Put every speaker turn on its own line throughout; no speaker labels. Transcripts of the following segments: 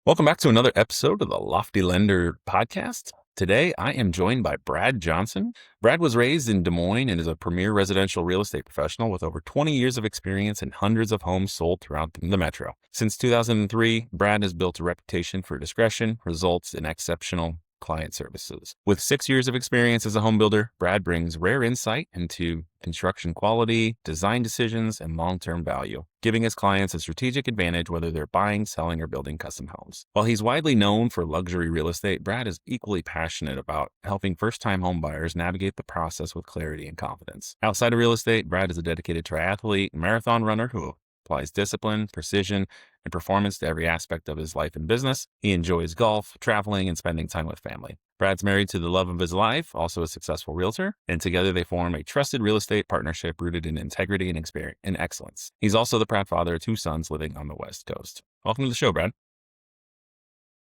Welcome back to another episode of the Lofty Lender podcast. Today, I am joined by Brad Johnson. Brad was raised in Des Moines and is a premier residential real estate professional with over 20 years of experience and hundreds of homes sold throughout the metro. Since 2003, Brad has built a reputation for discretion, results, and exceptional client services. With 6 years of experience as a home builder, Brad brings rare insight into construction quality, design decisions, and long-term value, giving his clients a strategic advantage whether they're buying, selling, or building custom homes. While he's widely known for luxury real estate, Brad is equally passionate about helping first-time home buyers navigate the process with clarity and confidence. Outside of real estate, Brad is a dedicated triathlete and marathon runner who applies discipline, precision, and performance to every aspect of his life and business. He enjoys golf, traveling, and spending time with family. Brad's married to the love of his life, also a successful realtor, and together they form a trusted real estate partnership rooted in integrity and experience and excellence. He's also the proud father of two sons living on the West Coast. Welcome to the show, Brad.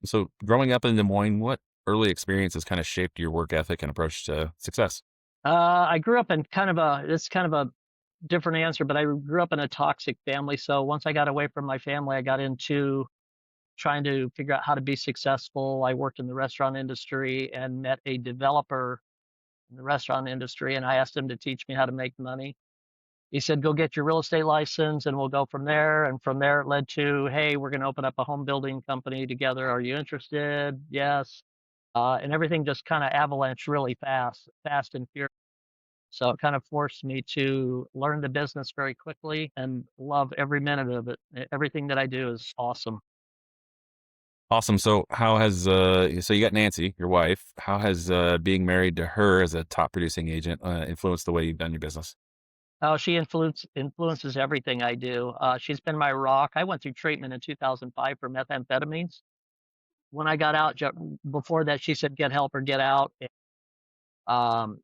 So, growing up in Des Moines, what early experiences kind of shaped your work ethic and approach to success?
I grew up in it's kind of a different answer, but I grew up in a toxic family. So once I got away from my family, I got into trying to figure out how to be successful. I worked in the restaurant industry and met a developer in the restaurant industry, and I asked him to teach me how to make money. He said, "Go get your real estate license and we'll go from there." And from there, it led to, "Hey, we're going to open up a home building company together. Are you interested?" Yes. And everything just kind of avalanched really fast and furious. So it kind of forced me to learn the business very quickly and love every minute of it. Everything that I do is awesome.
Awesome. So, how has so you got Nancy, your wife? How has being married to her as a top producing agent influenced the way you've done your business?
Oh, she influences everything I do. She's been my rock. I went through treatment in 2005 for methamphetamines. When I got out, before that, she said, "Get help or get out." Um,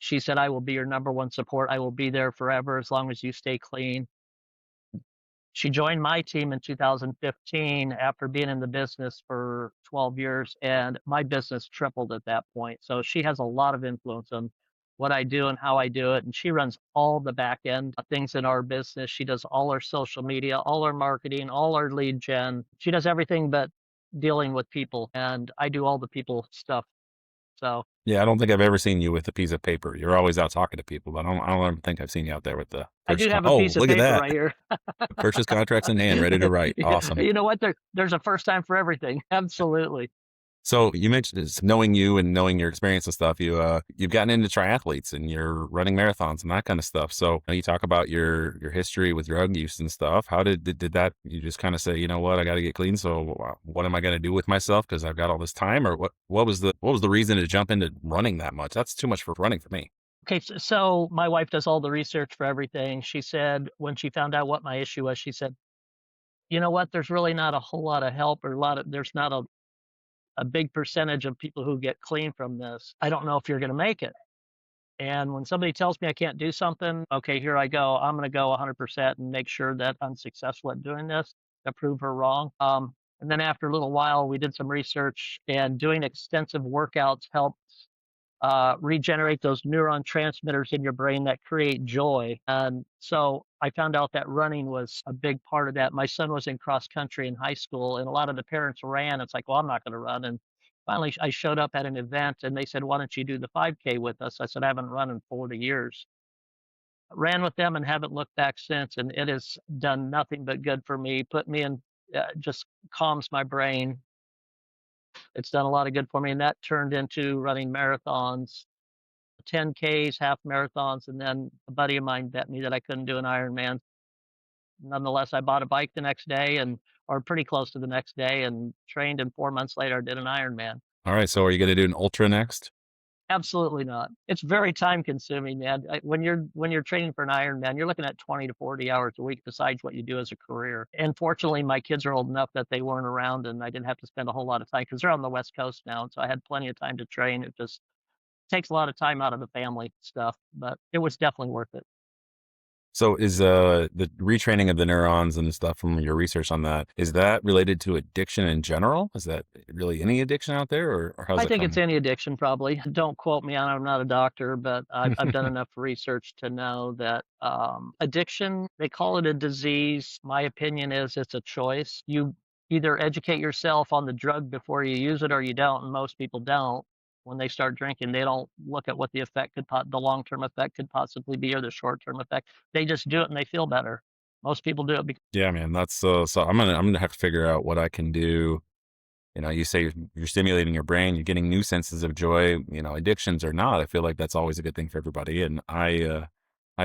she said, "I will be your number one support. I will be there forever as long as you stay clean." She joined my team in 2015 after being in the business for 12 years, and my business tripled at that point. So she has a lot of influence on what I do and how I do it. And she runs all the back end things in our business. She does all our social media, all our marketing, all our lead gen. She does everything but dealing with people, and I do all the people stuff. So
Yeah, I don't think I've ever seen you with a piece of paper. You're always out talking to people, but I don't ever think I've seen you out there with the
I do have a
Oh,
piece of
look at
paper
that.
right here.
Purchase contracts in hand, ready to write. Awesome.
You know what? There's a first time for everything. Absolutely.
So you mentioned this, knowing you and knowing your experience and stuff. You've gotten into triathletes and you're running marathons and that kind of stuff. So you talk about your history with drug use and stuff. How did that? You just kind of say, you know what, I got to get clean. So what am I going to do with myself because I've got all this time? Or what was the reason to jump into running that much? That's too much for running for me.
Okay, so my wife does all the research for everything. She said when she found out what my issue was, she said, "You know what? There's really not a whole lot of help or there's not a big percentage of people who get clean from this. I don't know if you're going to make it." And when somebody tells me I can't do something, okay, here I go. I'm going to go 100% and make sure that I'm successful at doing this to prove her wrong. And then after a little while, we did some research, and doing extensive workouts helps regenerate those neuron transmitters in your brain that create joy. And so I found out that running was a big part of that. My son was in cross country in high school, and a lot of the parents ran. It's like, well, I'm not going to run. And finally, I showed up at an event, and they said, "Why don't you do the 5K with us?" I said, "I haven't run in 40 years." Ran with them and haven't looked back since. And it has done nothing but good for me, put me in, just calms my brain. It's done a lot of good for me. And that turned into running marathons, 10Ks, half marathons, and then a buddy of mine bet me that I couldn't do an Ironman. Nonetheless, I bought a bike the next day or pretty close to the next day, and trained, and 4 months later did an Ironman.
All right. So are you going to do an ultra next?
Absolutely not. It's very time consuming, man. When you're training for an Ironman, you're looking at 20 to 40 hours a week besides what you do as a career. And fortunately, my kids are old enough that they weren't around and I didn't have to spend a whole lot of time because they're on the West Coast now. And so I had plenty of time to train. It just takes a lot of time out of the family stuff, but it was definitely worth it.
So is the retraining of the neurons and stuff from your research on that, is that related to addiction in general? Is that really any addiction out there or how's
I
it
think it's
come?
any addiction, probably. Don't quote me on it. I'm not a doctor, but I've done enough research to know that addiction, they call it a disease. My opinion is it's a choice. either educate yourself on the drug before you use it or you don't, and most people don't. When they start drinking, they don't look at what the effect the long-term effect could possibly be or the short-term effect. They just do it and they feel better. Most people do it because
Yeah, man, that's so I'm gonna have to figure out what I can do. You know, you say you're stimulating your brain, you're getting new senses of joy, you know, addictions or not. I feel like that's always a good thing for everybody. And I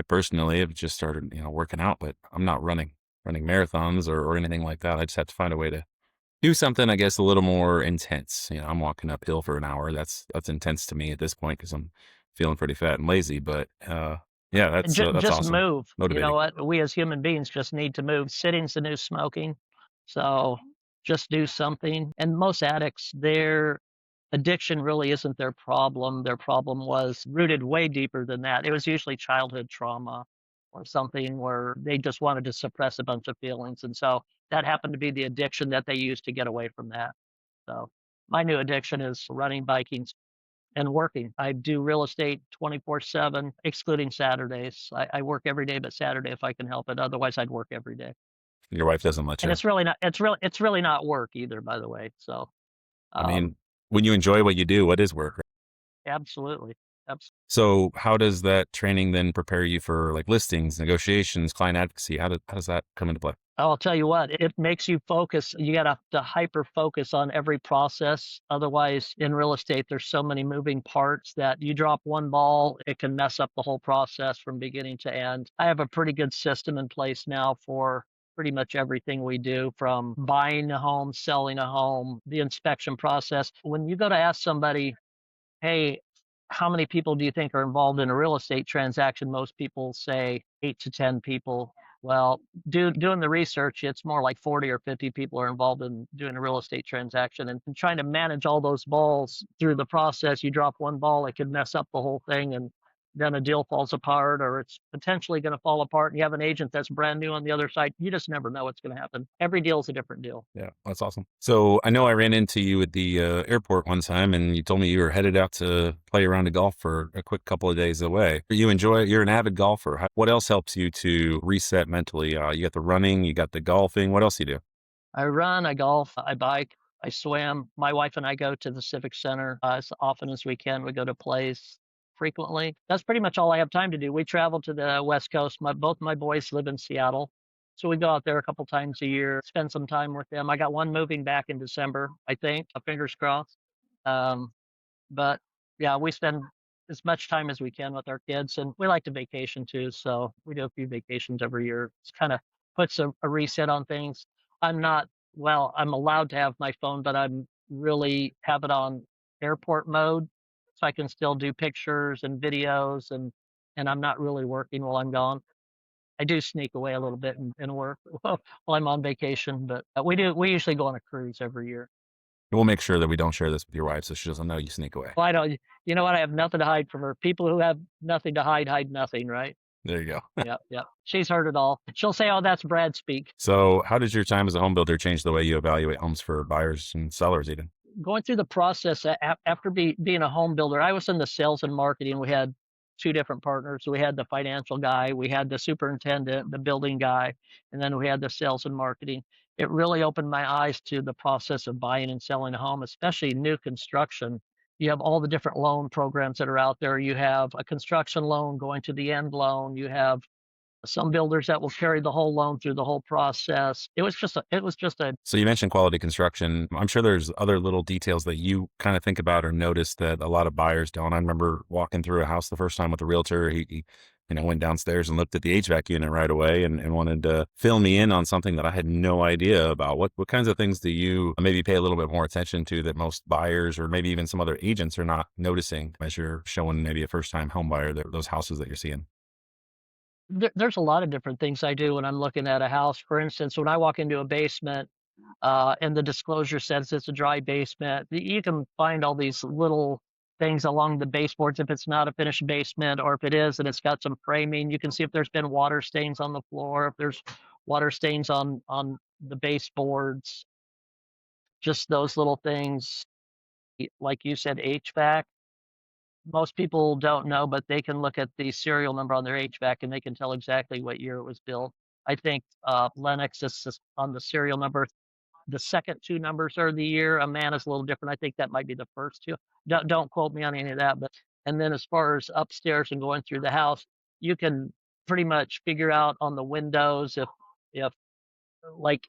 personally have just started, you know, working out, but I'm not running marathons or anything like that. I just have to find a way to do something, I guess, a little more intense. You know, I'm walking uphill for an hour. That's intense to me at this point because I'm feeling pretty fat and lazy. But yeah,
and
that's
just
awesome,
move. You know
motivating.
what? We as human beings just need to move. Sitting's the new smoking. So just do something. And most addicts, their addiction really isn't their problem. Their problem was rooted way deeper than that. It was usually childhood trauma or something where they just wanted to suppress a bunch of feelings. And so that happened to be the addiction that they used to get away from that. So my new addiction is running, biking, and working. I do real estate 24/7, excluding Saturdays. I work every day but Saturday if I can help it. Otherwise, I'd work every day.
Your wife doesn't let
And
you.
it's really not work either, by the way. So,
I
um,
mean, when you enjoy what you do, what is work?
absolutely.
So how does that training then prepare you for like listings, negotiations, client advocacy? How does that come into play?
I'll tell you what, it makes you focus. You gotta to hyper focus on every process. Otherwise, in real estate, there's so many moving parts that you drop one ball, it can mess up the whole process from beginning to end. I have a pretty good system in place now for pretty much everything we do, from buying a home, selling a home, the inspection process. When you go to ask somebody, hey, how many people do you think are involved in a real estate transaction? Most people say 8 to 10 people. Well, doing the research, it's more like 40 or 50 people are involved in doing a real estate transaction, and trying to manage all those balls through the process. You drop one ball, it could mess up the whole thing, and then a deal falls apart, or it's potentially going to fall apart. And you have an agent that's brand new on the other side. You just never know what's going to happen. Every deal is a different deal.
Yeah, that's awesome. So I know I ran into you at the airport one time, and you told me you were headed out to play around of golf for a quick couple of days away. You enjoy it. You're an avid golfer. What else helps you to reset mentally? You got the running, you got the golfing. What else you do?
I run, I golf, I bike, I swim. My wife and I go to the Civic Center as often as we can. We go to plays frequently. That's pretty much all I have time to do. We travel to the West Coast. Both my boys live in Seattle. So we go out there a couple times a year, spend some time with them. I got one moving back in December, I think, fingers crossed. Um, but yeah, we spend as much time as we can with our kids, and we like to vacation too. So we do a few vacations every year. It's kind of puts a reset on things. I'm not, well, I'm allowed to have my phone, but I'm really have it on airport mode so I can still do pictures and videos, and I'm not really working while I'm gone. I do sneak away a little bit and work while I'm on vacation, but we usually go on a cruise every year.
We'll make sure that we don't share this with your wife, so she doesn't know you sneak away.
Well, I don't, you know what? I have nothing to hide from her. People who have nothing to hide, hide nothing, right?
There you go.
Yep, yep. She's heard it all. She'll say, "Oh, that's Brad speak."
So, how does your time as a home builder change the way you evaluate homes for buyers and sellers, even?
Going through the process after being a home builder, I was in the sales and marketing. We had two different partners. We had the financial guy, we had the superintendent, the building guy, and then we had the sales and marketing. It really opened my eyes to the process of buying and selling a home, especially new construction. You have all the different loan programs that are out there. You have a construction loan going to the end loan. You have some builders that will carry the whole loan through the whole process. It was just a
So you mentioned quality construction. I'm sure there's other little details that you kind of think about or notice that a lot of buyers don't. I remember walking through a house the first time with a realtor. He you know, went downstairs and looked at the HVAC unit right away and wanted to fill me in on something that I had no idea about. What kinds of things do you maybe pay a little bit more attention to that most buyers or maybe even some other agents are not noticing as you're showing maybe a first time home buyer those houses that you're seeing?
there's a lot of different things I do when I'm looking at a house. For instance, when I walk into a basement, and the disclosure says it's a dry basement, you can find all these little things along the baseboards if it's not a finished basement, or if it is and it's got some framing. You can see if there's been water stains on the floor, if there's water stains on the baseboards, just those little things. Like you said, HVAC. Most people don't know, but they can look at the serial number on their HVAC and they can tell exactly what year it was built. I think Lennox is just on the serial number the second 2 numbers are the year. A man is a little different. I think that might be the first 2. Don't quote me on any of that, but and then as far as upstairs and going through the house, you can pretty much figure out on the windows if like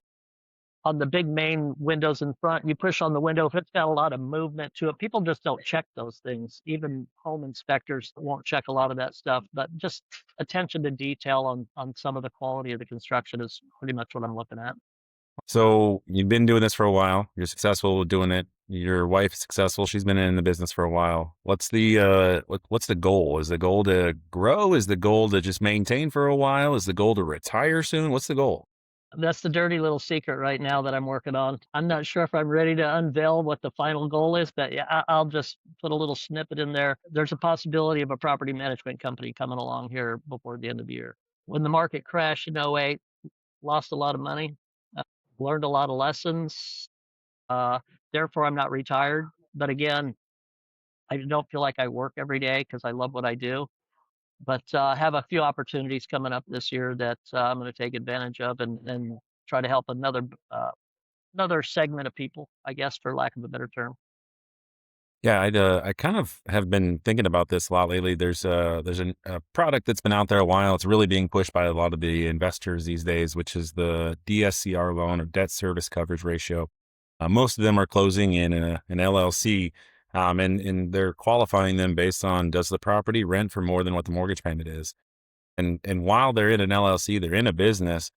on the big main windows in front, you push on the window, if it's got a lot of movement to it, people just don't check those things. Even home inspectors won't check a lot of that stuff, but just attention to detail on some of the quality of the construction is pretty much what I'm looking at.
So you've been doing this for a while. You're successful with doing it. Your wife's successful. She's been in the business for a while. What's the goal? Is the goal to grow? Is the goal to just maintain for a while? Is the goal to retire soon? What's the goal?
That's the dirty little secret right now that I'm working on. I'm not sure if I'm ready to unveil what the final goal is, but yeah, I'll just put a little snippet in there. There's a possibility of a property management company coming along here before the end of the year. When the market crashed in '08, lost a lot of money, uh, learned a lot of lessons. Uh, Therefore, I'm not retired. But again, I don't feel like I work every day because I love what I do. But I have a few opportunities coming up this year that I'm going to take advantage of and try to help another segment of people, I guess, for lack of a better term.
Yeah, I kind of have been thinking about this a lot lately. There's a product that's been out there a while. It's really being pushed by a lot of the investors these days, which is the DSCR loan or debt service coverage ratio. Most of them are closing in an LLC, and they're qualifying them based on does the property rent for more than what the mortgage payment is. And while they're in an LLC, they're in a business.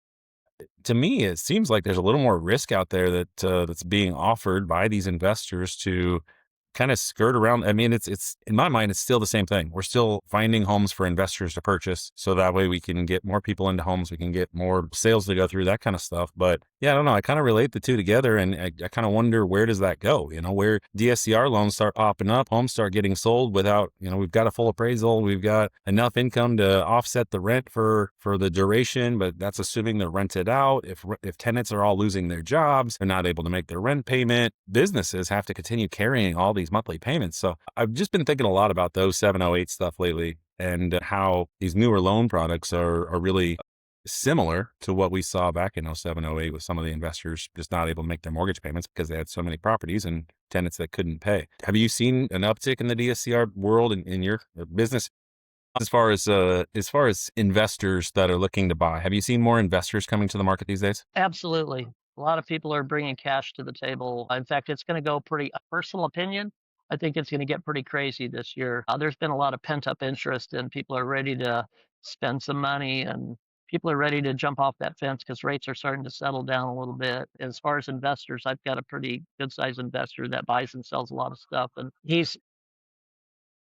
To me, it seems like there's a little more risk out there that's being offered by these investors to kind of skirt around. I mean, it's in my mind, it's still the same thing. We're still finding homes for investors to purchase, so that way we can get more people into homes, we can get more sales to go through, that kind of stuff. But yeah, I don't know. I kind of relate the two together, and I kind of wonder, where does that go? You know, where DSCR loans start popping up, homes start getting sold without, we've got a full appraisal, we've got enough income to offset the rent for the duration, but that's assuming they're rented out. If tenants are all losing their jobs, they're not able to make their rent payment. Businesses have to continue carrying all these monthly payments. So I've just been thinking a lot about those 708 stuff lately, and how these newer loan products are really similar to what we saw back in 0708, with some of the investors just not able to make their mortgage payments because they had so many properties and tenants that couldn't pay. Have you seen an uptick in the DSCR world in your business, as far as investors that are looking to buy? Have you seen more investors coming to the market these days?
Absolutely. A lot of people are bringing cash to the table. In fact, it's going to go pretty, a personal opinion. I think it's going to get pretty crazy this year. There's been a lot of pent up interest, and people are ready to spend some money, and people are ready to jump off that fence because rates are starting to settle down a little bit. As far as investors, I've got a pretty good sized investor that buys and sells a lot of stuff, and he's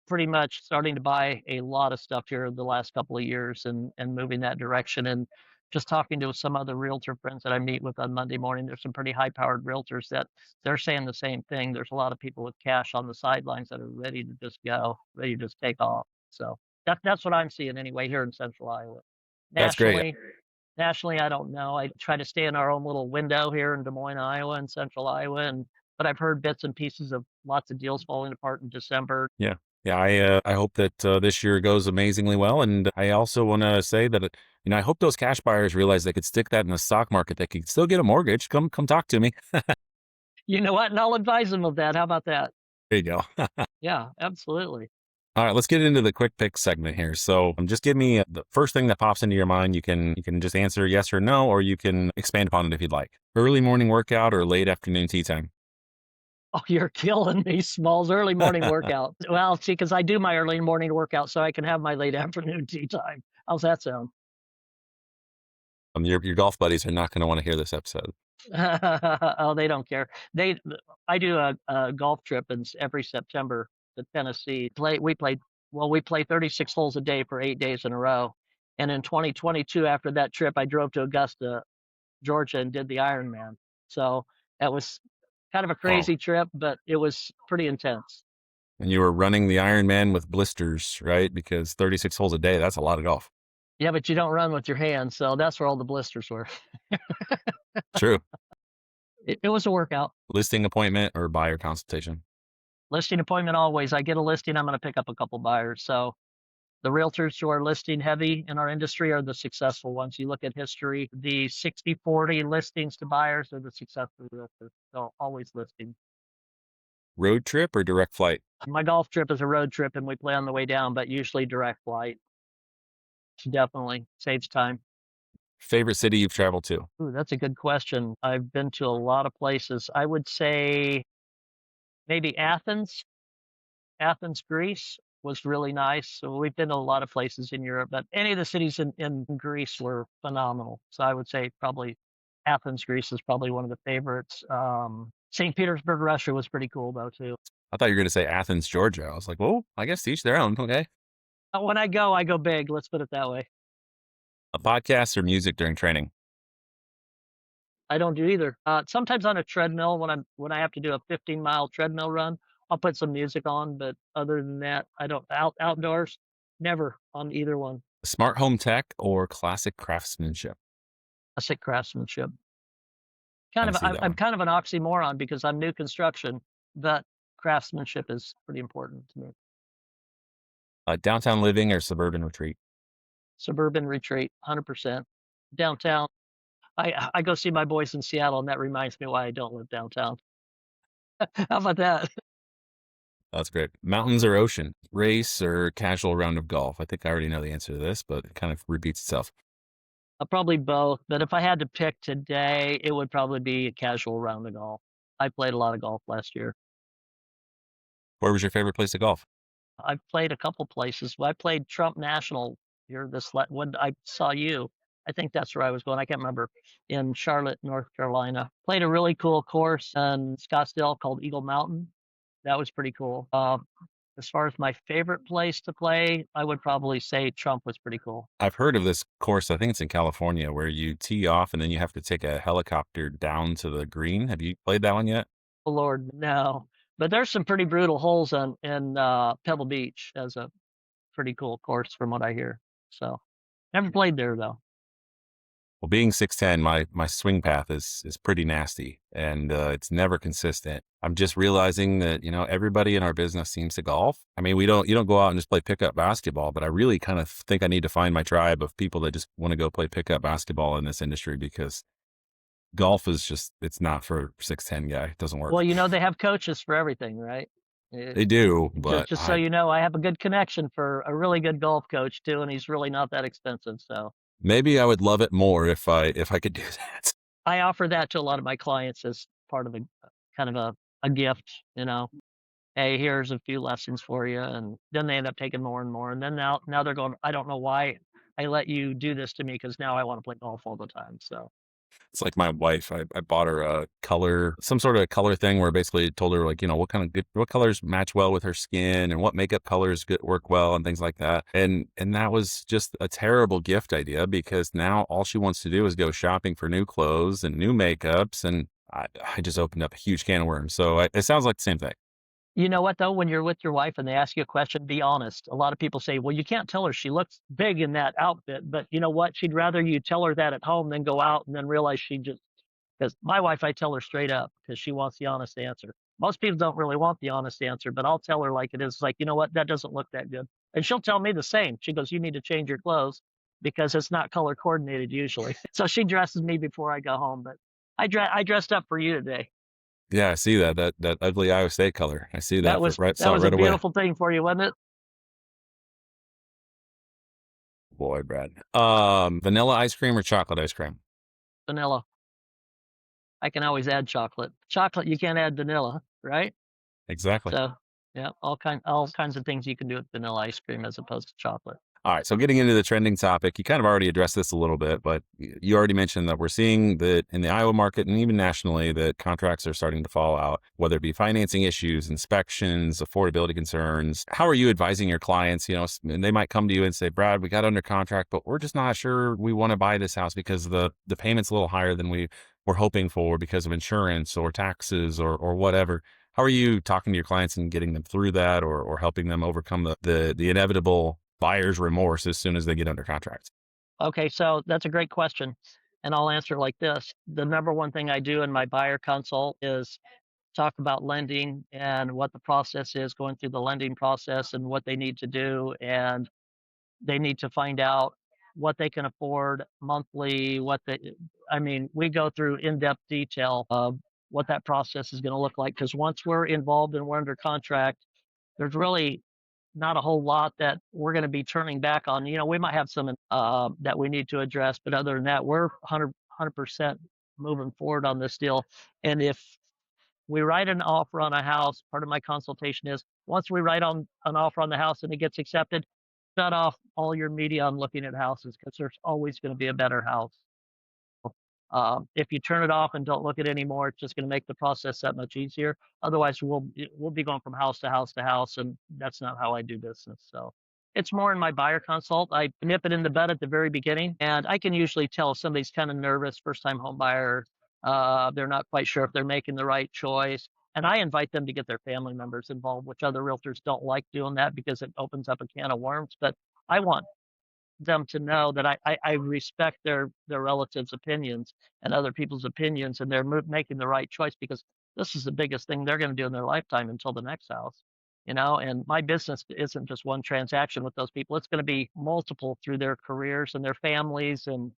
pretty much starting to buy a lot of stuff here the last couple of years and moving that direction. And just talking to some other realtor friends that I meet with on Monday morning, there's some pretty high powered realtors that they're saying the same thing. There's a lot of people with cash on the sidelines that are ready to just go, ready to just take off. So that's what I'm seeing anyway here in central Iowa.
That's great.
Nationally, nationally, I don't know. I try to stay in our own little window here in Des Moines, Iowa, and central Iowa, and but I've heard bits and pieces of lots of deals falling apart in December.
Yeah. Yeah, I hope that this year goes amazingly well, and I also want to say that I hope those cash buyers realize they could stick that in the stock market. They could still get a mortgage. Come talk to me.
You know what? And I'll advise them of that. How about that?
There you go.
Yeah, absolutely.
All right, let's get into the quick pick segment here. So, just give me the first thing that pops into your mind. You can just answer yes or no, or you can expand upon it if you'd like. Early morning workout or late afternoon tea time?
Oh, you're killing me, Smalls. Early morning workout. Well, see, because I do my early morning workout so I can have my late afternoon tea time. How's that sound?
Your golf buddies are not going to want to hear this episode.
Oh, they don't care. I do a golf trip every September to Tennessee. We play 36 holes a day for 8 days in a row. And in 2022, after that trip, I drove to Augusta, Georgia, and did the Ironman. So that was kind of a
Wow.
crazy trip, but it was pretty intense.
And you were running the Ironman with blisters, right? Because 36 holes a day, that's a lot of golf.
Yeah, but you don't run with your hands, so that's where all the blisters were.
True.
It was a workout.
Listing appointment or buyer consultation?
Listing appointment always. I get a listing, I'm going to pick up a couple buyers. So The realtors who are listing heavy in our industry are the successful ones. You look at history, the 60-40 listings to buyers are the successful realtors. So always listing.
Road trip or direct flight?
My golf trip is a road trip and we play on the way down, but usually direct flight. Definitely saves time.
Favorite city you've traveled to?
Ooh, that's a good question. I've been to a lot of places. I would say maybe Athens. Athens, Greece was really nice. So we've been to a lot of places in Europe, but any of the cities in Greece were phenomenal. So I would say probably Athens, Greece is probably one of the favorites. St. Petersburg, Russia was pretty cool though too.
I thought you were going to say Athens, Georgia. I was like, well, I guess each their own. Okay.
When I go big. Let's put it that way.
A podcast or music during training?
I don't do either. Sometimes on a treadmill when I have to do a 15-mile treadmill run, I'll put some music on, but other than that, I don't outdoors, never on either one.
Smart home tech or classic craftsmanship?
Classic craftsmanship.
I
Kind
can
of
see that
I'm
one.
kind of an oxymoron because I'm new construction, but craftsmanship is pretty important to me.
Downtown living or suburban retreat?
Suburban retreat, 100%. Downtown, I go see my boys in Seattle, and that reminds me why I don't live downtown. How about that?
That's great. Mountains or ocean? Race or casual round of golf? I think I already know the answer to this, but it kind of repeats itself.
Probably both, but if I had to pick today, it would probably be a casual round of golf. I played a lot of golf last year.
Where was your favorite place to golf?
I've played a couple places. Well, I played Trump National here when I saw you. I think that's where I was going. I can't remember. In Charlotte, North Carolina. Played a really cool course in Scottsdale called Eagle Mountain. That was pretty cool. As far as my favorite place to play, I would probably say Trump was pretty cool.
I've heard of this course. I think it's in California where you tee off and then you have to take a helicopter down to the green. Have you played that one yet?
Oh Lord, no. But there's some pretty brutal holes in Pebble Beach as a pretty cool course from what I hear. So never played there though.
Well, being 6'10", my swing path is pretty nasty and it's never consistent. I'm just realizing that, everybody in our business seems to golf. I mean, you don't go out and just play pickup basketball, but I really kind of think I need to find my tribe of people that just want to go play pickup basketball in this industry because golf is just, it's not for 6'10" guy. It doesn't work.
Well, they have coaches for everything, right? Eh,
They do,
just
but
just so you know, I have a good connection for a really good golf coach too, and he's really not that expensive. So
maybe I would love it more if I could do that.
I offer that to a lot of my clients as part of a kind of a gift, Hey, here's a few lessons for you. And then they end up taking more and more. And then now they're going, I don't know why I let you do this to me because now I want to play golf all the time. So
It's like my wife. I bought her a color, some sort of color thing where I basically told her like, what colors match well with her skin and what makeup colors work well and things like that. And that was just a terrible gift idea because now all she wants to do is go shopping for new clothes and new makeups. And I just opened up a huge can of worms. So it sounds like the same thing.
you know what though, when you're with your wife and they ask you a question, be honest. A lot of people say, well, you can't tell her she looks big in that outfit, but you know what? She'd rather you tell her that at home than go out and then realize because my wife, I tell her straight up because she wants the honest answer. Most people don't really want the honest answer, but I'll tell her like it is. Like, you know what? That doesn't look that good. And she'll tell me the same. She goes, you need to change your clothes because it's not color coordinated usually. So she dresses me before I go home. But I dressed up for you today.
Yeah, I see that ugly Iowa State color. I see that
That
saw it
was a
right away.
beautiful thing for you, wasn't it?
Boy, Brad. Vanilla ice cream or chocolate ice cream?
Vanilla. I can always add chocolate. Chocolate, you can't add vanilla, right?
Exactly.
So yeah, all kinds of things you can do with vanilla ice cream as opposed to chocolate.
All right. So getting into the trending topic, you kind of already addressed this a little bit, but you already mentioned that we're seeing that in the Iowa market and even nationally that contracts are starting to fall out, whether it be financing issues, inspections, affordability concerns. How are you advising your clients? And they might come to you and say, Brad, we got under contract, but we're just not sure we want to buy this house because the payment's a little higher than we were hoping for because of insurance or taxes or whatever. How are you talking to your clients and getting them through that or helping them overcome the inevitable buyer's remorse as soon as they get under contract?
Okay, so that's a great question. And I'll answer like this. The number one thing I do in my buyer consult is talk about lending and what the process is going through the lending process and what they need to do. And They need to find out what they can afford monthly, I mean, we go through in-depth detail of what that process is gonna look like. Because once we're involved and we're under contract, there's really not a whole lot that we're gonna be turning back on. You know, we might have some, that we need to address, but other than that, we're 100% moving forward on this deal. And if we write an offer on a house, part of my consultation is, once we write on an offer on the house and it gets accepted, shut off all your media on looking at houses, because there's always gonna be a better house. If you turn it off and don't look at it anymore, it's just going to make the process that much easier. Otherwise, we'll be going from house to house to house, and that's not how I do business. So it's more in my buyer consult. I nip it in the bud at the very beginning, and I can usually tell if somebody's kind of nervous, first time home buyer. They're not quite sure if they're making the right choice. And I invite them to get their family members involved, which other realtors don't like doing that because it opens up a can of worms. But I want them to know that I respect their relatives' opinions and other people's opinions, and they're making the right choice, because this is the biggest thing they're going to do in their lifetime until the next house, you know. And my business isn't just one transaction with those people; it's going to be multiple through their careers and their families. And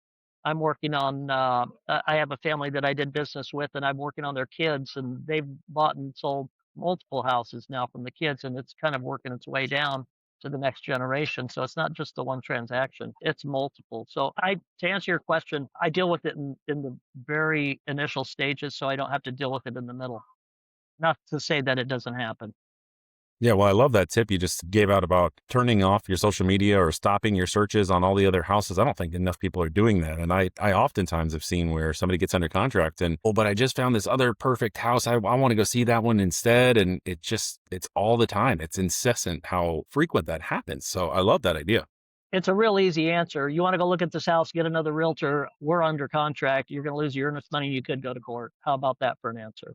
I'm working on. I have a family that I did business with, and I'm working on their kids, and they've bought and sold multiple houses now from the kids, and it's kind of working its way down to the next generation. So it's not just the one transaction, it's multiple. So to answer your question, I deal with it in the very initial stages, so I don't have to deal with it in the middle. Not to say that it doesn't happen.
Yeah, well, I love that tip you just gave out about turning off your social media or stopping your searches on all the other houses. I don't think enough people are doing that. And I oftentimes have seen where somebody gets under contract and, oh, but I just found this other perfect house. I want to go see that one instead. And it's all the time. It's incessant how frequent that happens. So I love that idea.
It's a real easy answer. You want to go look at this house, get another realtor. We're under contract. You're going to lose your earnest money. You could go to court. How about that for an answer?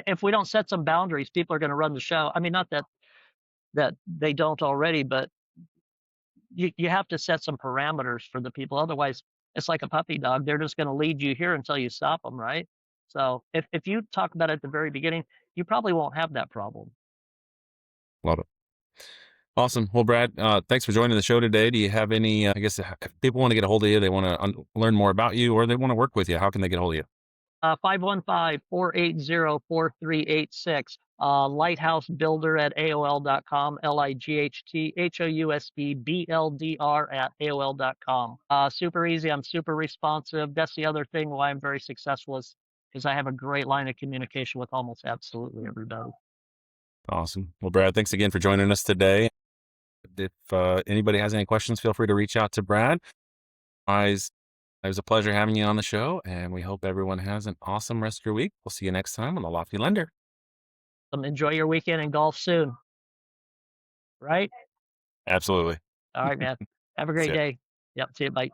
If we don't set some boundaries, people are going to run the show. I mean, not that they don't already, but you have to set some parameters for the people. Otherwise, it's like a puppy dog. They're just going to lead you here until you stop them, right? So if you talk about it at the very beginning, you probably won't have that problem.
Love it. Awesome. Well, Brad, thanks for joining the show today. Do you have any, I guess, if people want to get a hold of you, they want to learn more about you or they want to work with you, how can they get a hold of you?
515-480-4386. Lighthousebuilder at AOL.com, LIGHTHOUSEBLDR at AOL.com. Super easy. I'm super responsive. That's the other thing why I'm very successful is because I have a great line of communication with almost absolutely everybody.
Awesome. Well, Brad, thanks again for joining us today. If anybody has any questions, feel free to reach out to Brad. Otherwise, it was a pleasure having you on the show, and we hope everyone has an awesome rest of your week. We'll see you next time on The Lofty Lender.
Enjoy your weekend and golf soon, right?
Absolutely.
All right, man. Have a
See
great
ya.
day. Yep. See you. Bye.